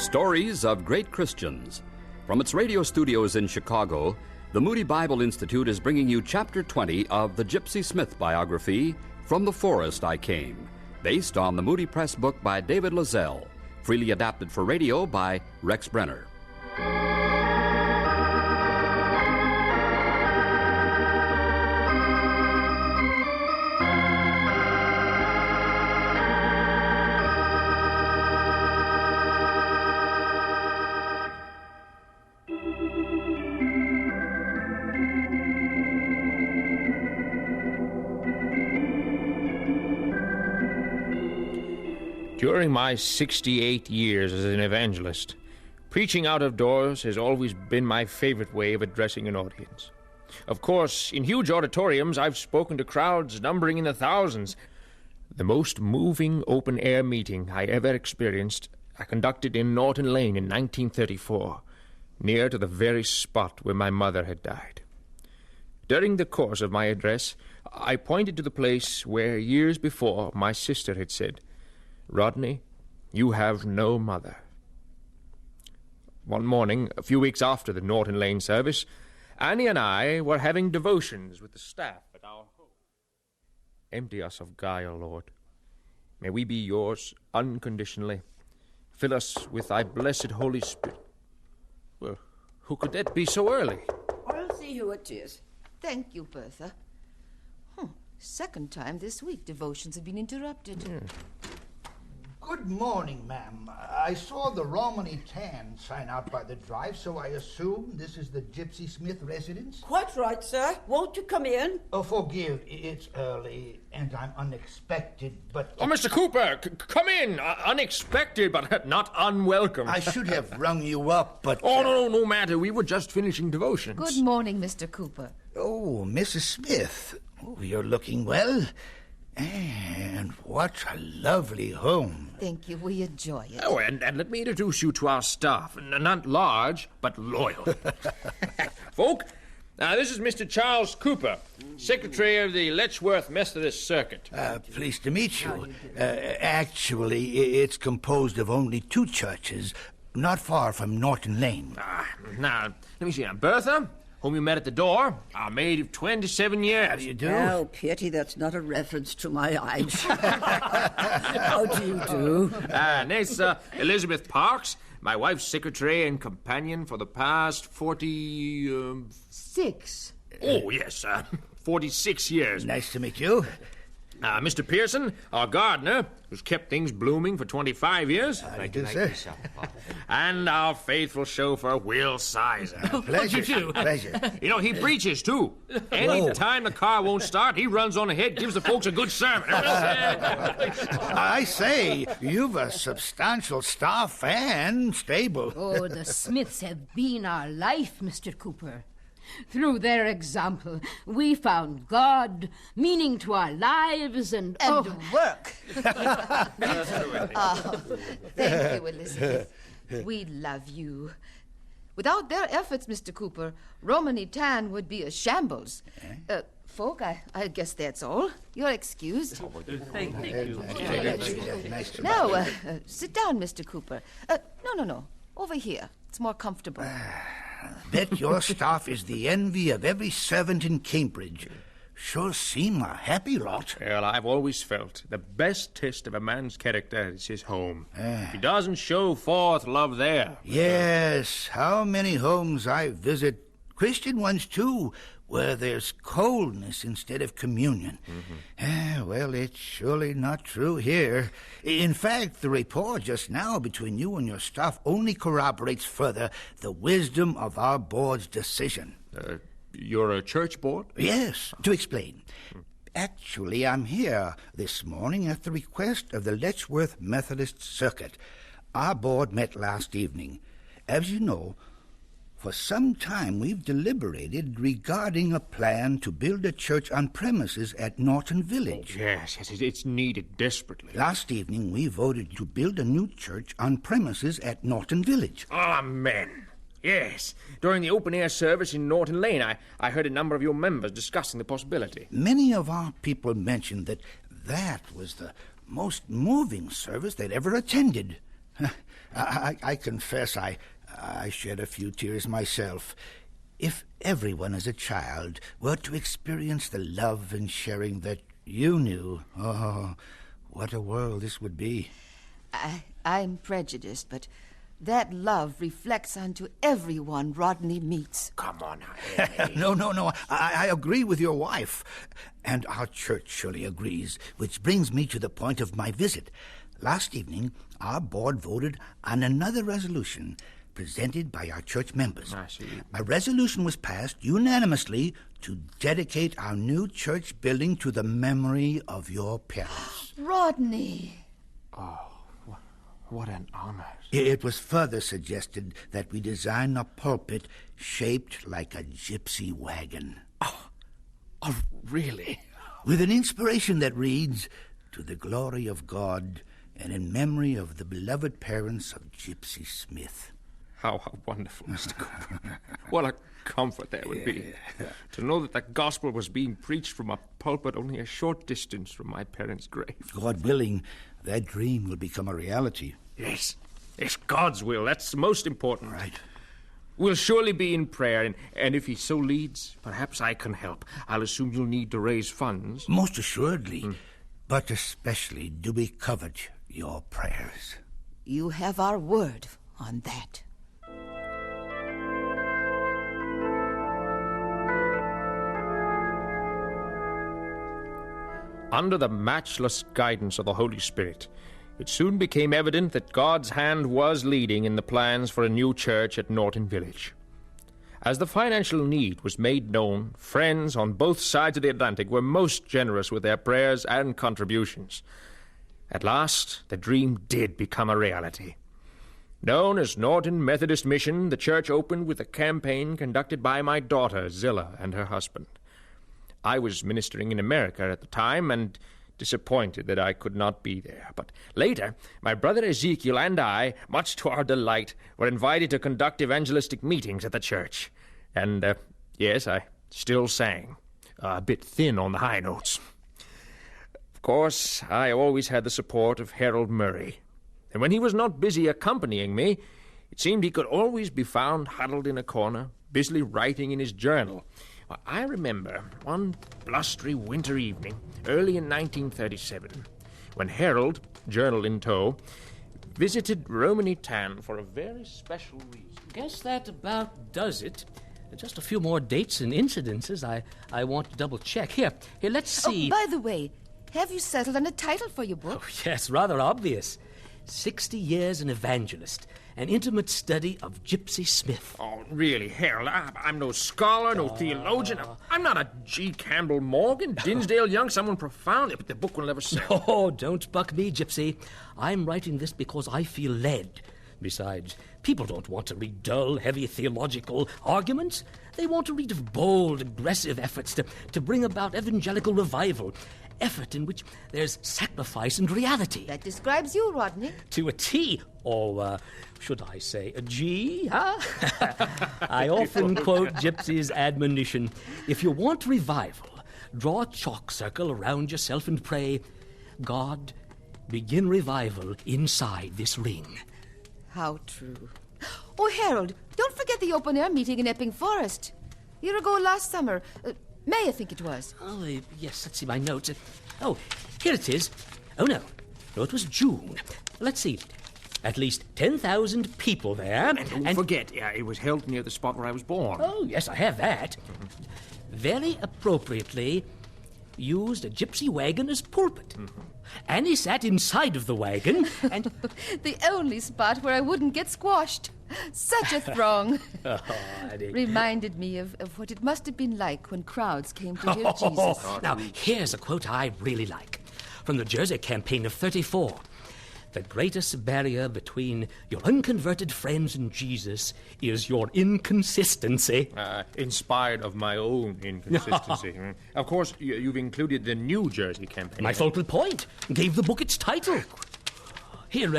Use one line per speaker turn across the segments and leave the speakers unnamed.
Stories of Great Christians. From its radio studios in Chicago, the Moody Bible Institute is bringing you Chapter 20 of the Gipsy Smith biography, From the Forest I Came, based on the Moody Press book by David Loisel, freely adapted for radio by Rex Brenner.
During my 68 years as an evangelist, preaching out of doors has always been my favorite way of addressing an audience. Of course, in huge auditoriums, I've spoken to crowds numbering in the thousands. The most moving open-air meeting I ever experienced I conducted in Norton Lane in 1934, near to the very spot where my mother had died. During the course of my address, I pointed to the place where years before my sister had said, "Rodney, you have no mother." One morning, a few weeks after the Norton Lane service, Annie and I were having devotions with the staff at our home. Empty us of guile, Lord. May we be yours unconditionally. Fill us with thy blessed Holy Spirit. Well, who could that be so early?
I'll see who it is.
Thank you, Bertha. Second time this week devotions have been interrupted.
Good morning, ma'am. I saw the Romney tan sign out by the drive, so I assume this is the Gipsy Smith residence?
Quite right, sir. Won't you come in?
Oh, forgive, it's early, and I'm unexpected, but...
Oh, Mr. Cooper, come in. Unexpected, but not unwelcome.
I should have rung you up, but...
Oh, no matter. We were just finishing devotions.
Good morning, Mr. Cooper.
Oh, Mrs. Smith. Oh, you're looking well. And what a lovely home.
Thank you. We enjoy it.
Oh, and let me introduce you to our staff. Not large, but loyal. Folk, this is Mr. Charles Cooper, Secretary of the Letchworth Methodist Circuit.
Pleased to meet you. Actually, it's composed of only two churches, not far from Norton Lane.
Now, let me see. Bertha, whom you met at the door, our maid of 27 years.
How do you do?
Oh, pity that's not a reference to my age. How do you do?
Next, Elizabeth Parks, my wife's secretary and companion for the past
6.
Oh, yes, 46 years.
Nice to meet you.
Mr. Pearson, our gardener, who's kept things blooming for 25 years.
Thank you, sir.
And our faithful chauffeur, Will Sizer.
Pleasure. Pleasure.
You know, he preaches, too. Any time the car won't start, he runs on ahead, gives the folks a good sermon.
I say, you've a substantial staff and stable.
Oh, the Smiths have been our life, Mr. Cooper. Through their example, we found God, meaning to our lives, and
work. Thank you, Elizabeth. We love you. Without their efforts, Mr. Cooper, Romney Tan would be a shambles. Folk, I guess that's all. You're excused.
Thank you.
Now, sit down, Mr. Cooper. No. Over here. It's more comfortable.
Bet your staff is the envy of every servant in Cambridge. Sure seem a happy lot.
Well, I've always felt the best test of a man's character is his home. If he doesn't show forth love there.
Yes, how many homes I visit, Christian ones too, where there's coldness instead of communion. Well, it's surely not true here. In fact, the rapport just now between you and your staff only corroborates further the wisdom of our board's decision.
You're a church board?
Yes, to explain. Actually, I'm here this morning at the request of the Letchworth Methodist Circuit. Our board met last evening. As you know, for some time we've deliberated regarding a plan to build a church on premises at Norton Village.
Yes, it's needed desperately.
Last evening we voted to build a new church on premises at Norton Village.
Amen. Yes. During the open-air service in Norton Lane, I heard a number of your members discussing the possibility.
Many of our people mentioned that was the most moving service they'd ever attended. I confess I shed a few tears myself. If everyone as a child were to experience the love and sharing that you knew, oh, what a world this would be.
I'm prejudiced, but that love reflects onto everyone Rodney meets.
Come on now, Henry.
No. I agree with your wife. And our church surely agrees, which brings me to the point of my visit. Last evening, our board voted on another resolution presented by our church members.
I see.
A resolution was passed unanimously to dedicate our new church building to the memory of your parents.
Rodney!
Oh, what an honor.
It was further suggested that we design a pulpit shaped like a gypsy wagon.
Oh, really?
With an inspiration that reads, "To the glory of God and in memory of the beloved parents of Gipsy Smith."
How wonderful, Mr. Cooper. What a comfort that would be. To know that the gospel was being preached from a pulpit only a short distance from my parents' grave.
God willing, that dream will become a reality.
Yes, God's will. That's most important.
Right.
We'll surely be in prayer, and if he so leads, perhaps I can help. I'll assume you'll need to raise funds.
Most assuredly. But especially do we covet your prayers.
You have our word on that.
Under the matchless guidance of the Holy Spirit, it soon became evident that God's hand was leading in the plans for a new church at Norton Village. As the financial need was made known, friends on both sides of the Atlantic were most generous with their prayers and contributions. At last, the dream did become a reality. Known as Norton Methodist Mission, the church opened with a campaign conducted by my daughter, Zilla, and her husband. I was ministering in America at the time and disappointed that I could not be there. But later, my brother Ezekiel and I, much to our delight, were invited to conduct evangelistic meetings at the church. And, yes, I still sang, a bit thin on the high notes. Of course, I always had the support of Harold Murray. And when he was not busy accompanying me, it seemed he could always be found huddled in a corner, busily writing in his journal. I remember one blustery winter evening, early in 1937, when Harold, journal in tow, visited Romany Tan for a very special reason.
Guess that about does it. Just a few more dates and incidences I want to double-check. Here, let's see.
Oh, by the way, have you settled on a title for your book?
Oh, yes, rather obvious. 60 Years an Evangelist, an intimate study of Gipsy Smith.
Oh, really, Harold, I'm no scholar, no theologian. I'm not a G. Campbell Morgan, Dinsdale Young, someone profound, but the book will never sell.
Oh, don't buck me, Gypsy. I'm writing this because I feel led. Besides, people don't want to read dull, heavy theological arguments. They want to read bold, aggressive efforts to bring about evangelical revival. Effort in which there's sacrifice and reality.
That describes you, Rodney.
To a T, or should I say a G, huh? I often quote Gypsy's admonition, if you want revival, draw a chalk circle around yourself and pray, God, begin revival inside this ring.
How true. Oh, Harold, don't forget the open-air meeting in Epping Forest. A year ago last summer. May, I think it was.
Oh, yes, let's see my notes. Oh, here it is. Oh, no, it was June. Let's see. At least 10,000 people there.
And don't forget, it was held near the spot where I was born.
Oh, yes, I have that. Very appropriately used a gypsy wagon as pulpit. Annie sat inside of the wagon and...
The only spot where I wouldn't get squashed. Such a throng.
Oh, Annie.
Reminded me of what it must have been like when crowds came to hear Jesus.
Now, here's a quote I really like. From the Jersey campaign of 34. The greatest barrier between your unconverted friends and Jesus is your inconsistency.
Inspired of my own inconsistency. Of course, you've included the New Jersey campaign.
My focal point gave the book its title. Here,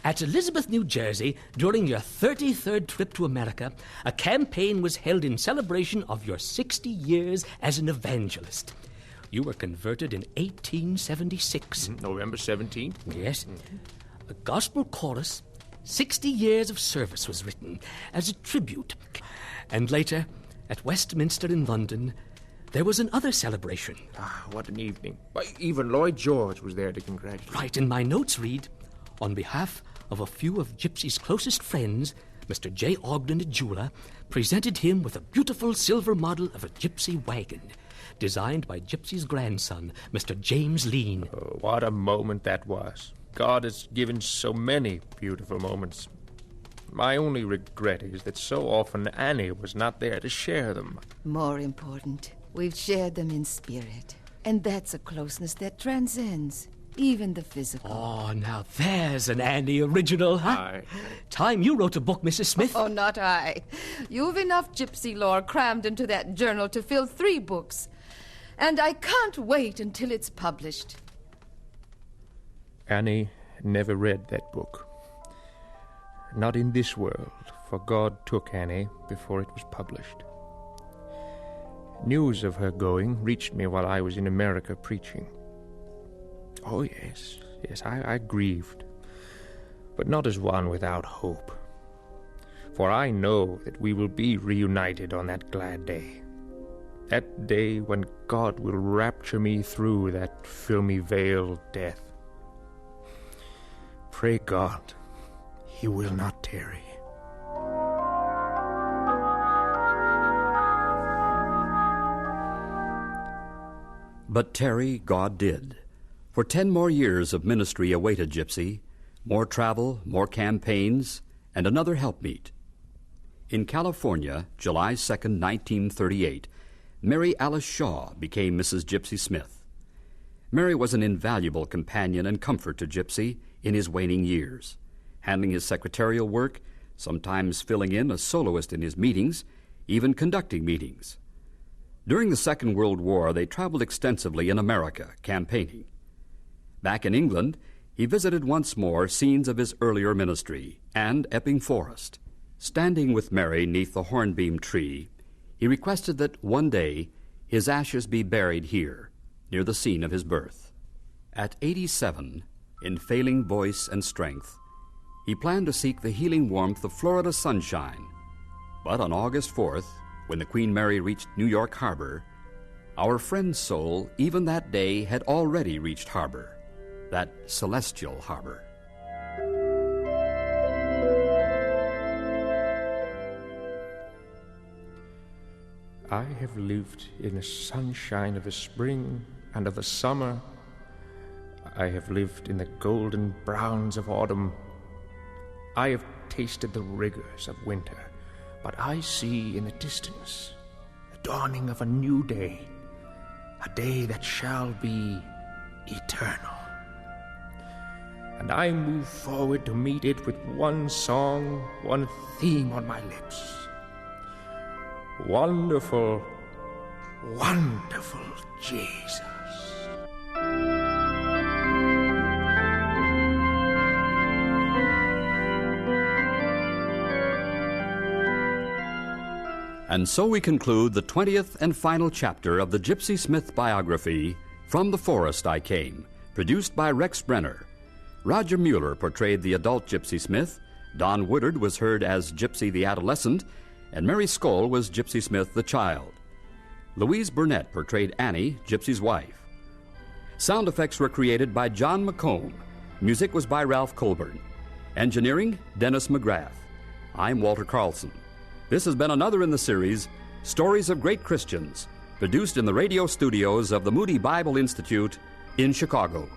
at Elizabeth, New Jersey, during your 33rd trip to America, a campaign was held in celebration of your 60 years as an evangelist. You were converted in 1876.
November 17th.
Yes. a gospel chorus, 60 years of service was written as a tribute. And later, at Westminster in London, there was another celebration.
Ah, what an evening. Why, even Lloyd George was there to congratulate.
Right, and my notes read, on behalf of a few of Gipsy's closest friends, Mr. J. Ogden, a jeweler, presented him with a beautiful silver model of a gypsy wagon, designed by Gipsy's grandson, Mr. James Lean.
Oh, what a moment that was. God has given so many beautiful moments. My only regret is that so often Annie was not there to share them.
More important, we've shared them in spirit. And that's a closeness that transcends even the physical.
Oh, now there's an Annie original, huh? Time you wrote a book, Mrs. Smith.
Oh, not I. You've enough gypsy lore crammed into that journal to fill 3 books. And I can't wait until it's published.
Annie never read that book. Not in this world, for God took Annie before it was published. News of her going reached me while I was in America preaching. Oh, yes, I grieved, but not as one without hope. For I know that we will be reunited on that glad day. That day when God will rapture me through that filmy veil of death. Pray God, He will not tarry.
But tarry God did. For 10 more years of ministry awaited Gipsy, more travel, more campaigns, and another helpmeet. In California, July 2nd, 1938, Mary Alice Shaw became Mrs. Gipsy Smith. Mary was an invaluable companion and comfort to Gipsy in his waning years, handling his secretarial work, sometimes filling in as soloist in his meetings, even conducting meetings. During the Second World War, they traveled extensively in America, campaigning. Back in England, he visited once more scenes of his earlier ministry and Epping Forest. Standing with Mary 'neath the hornbeam tree, he requested that one day his ashes be buried here, near the scene of his birth. At 87, in failing voice and strength, he planned to seek the healing warmth of Florida sunshine. But on August 4th, when the Queen Mary reached New York Harbor, our friend's soul, even that day, had already reached harbor, that celestial harbor.
I have lived in the sunshine of the spring and of the summer. I have lived in the golden browns of autumn. I have tasted the rigors of winter, but I see in the distance the dawning of a new day, a day that shall be eternal. And I move forward to meet it with one song, one theme on my lips. Wonderful, wonderful Jesus.
And so we conclude the 20th and final chapter of the Gipsy Smith biography, From the Forest I Came, produced by Rex Brenner. Roger Mueller portrayed the adult Gipsy Smith, Don Woodard was heard as Gipsy the adolescent, and Mary Skoll was Gipsy Smith the child. Louise Burnett portrayed Annie, Gipsy's wife. Sound effects were created by John McComb. Music was by Ralph Colburn. Engineering, Dennis McGrath. I'm Walter Carlson. This has been another in the series, Stories of Great Christians, produced in the radio studios of the Moody Bible Institute in Chicago.